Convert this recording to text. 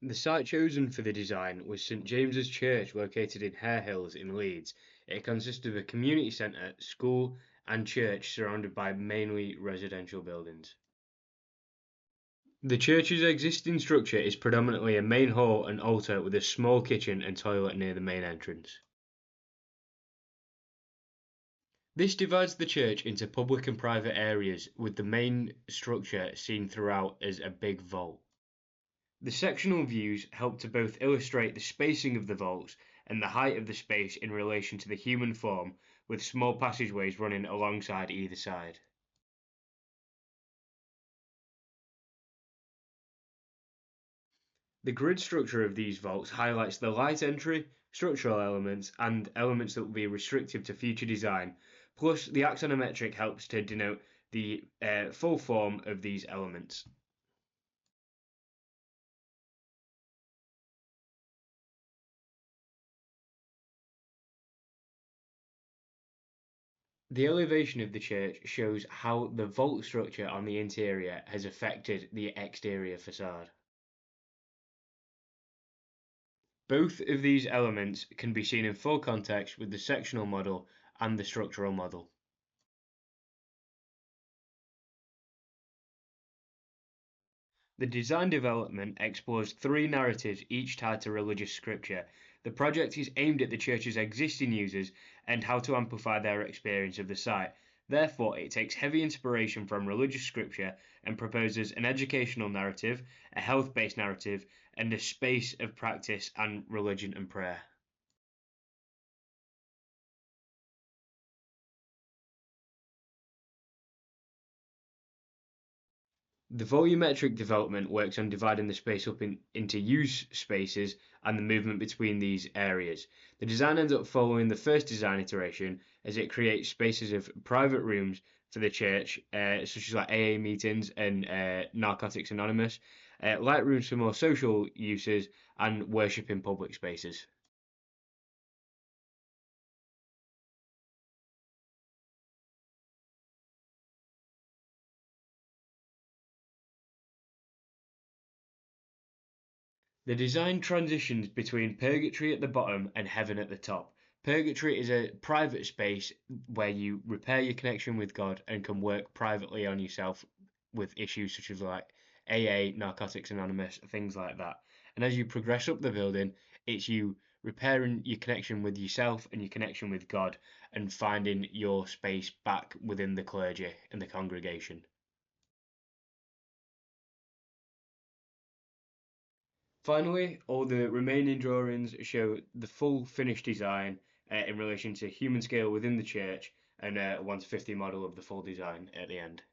The site chosen for the design was St James's Church located in Hare Hills in Leeds. It consists of a community centre, school and church surrounded by mainly residential buildings. The church's existing structure is predominantly a main hall and altar with a small kitchen and toilet near the main entrance. This divides the church into public and private areas, with the main structure seen throughout as a big vault. The sectional views help to both illustrate the spacing of the vaults and the height of the space in relation to the human form, with small passageways running alongside either side. The grid structure of these vaults highlights the light entry, structural elements, and elements that will be restrictive to future design, plus the axonometric helps to denote the full form of these elements. The elevation of the church shows how the vault structure on the interior has affected the exterior facade. Both of these elements can be seen in full context with the sectional model and the structural model. The design development explores three narratives, each tied to religious scripture. The project is aimed at the church's existing users and how to amplify their experience of the site. Therefore, it takes heavy inspiration from religious scripture and proposes an educational narrative, a health-based narrative, and a space of practice and religion and prayer. The volumetric development works on dividing the space up into use spaces and the movement between these areas. The design ends up following the first design iteration as it creates spaces of private rooms for the church, such as like AA meetings and Narcotics Anonymous, light rooms for more social uses, and worship in public spaces. The design transitions between purgatory at the bottom and heaven at the top. Purgatory is a private space where you repair your connection with God and can work privately on yourself with issues such as like AA, Narcotics Anonymous, things like that. And as you progress up the building, it's you repairing your connection with yourself and your connection with God and finding your space back within the clergy and the congregation. Finally, all the remaining drawings show the full finished design in relation to human scale within the church and a 1:50 model of the full design at the end.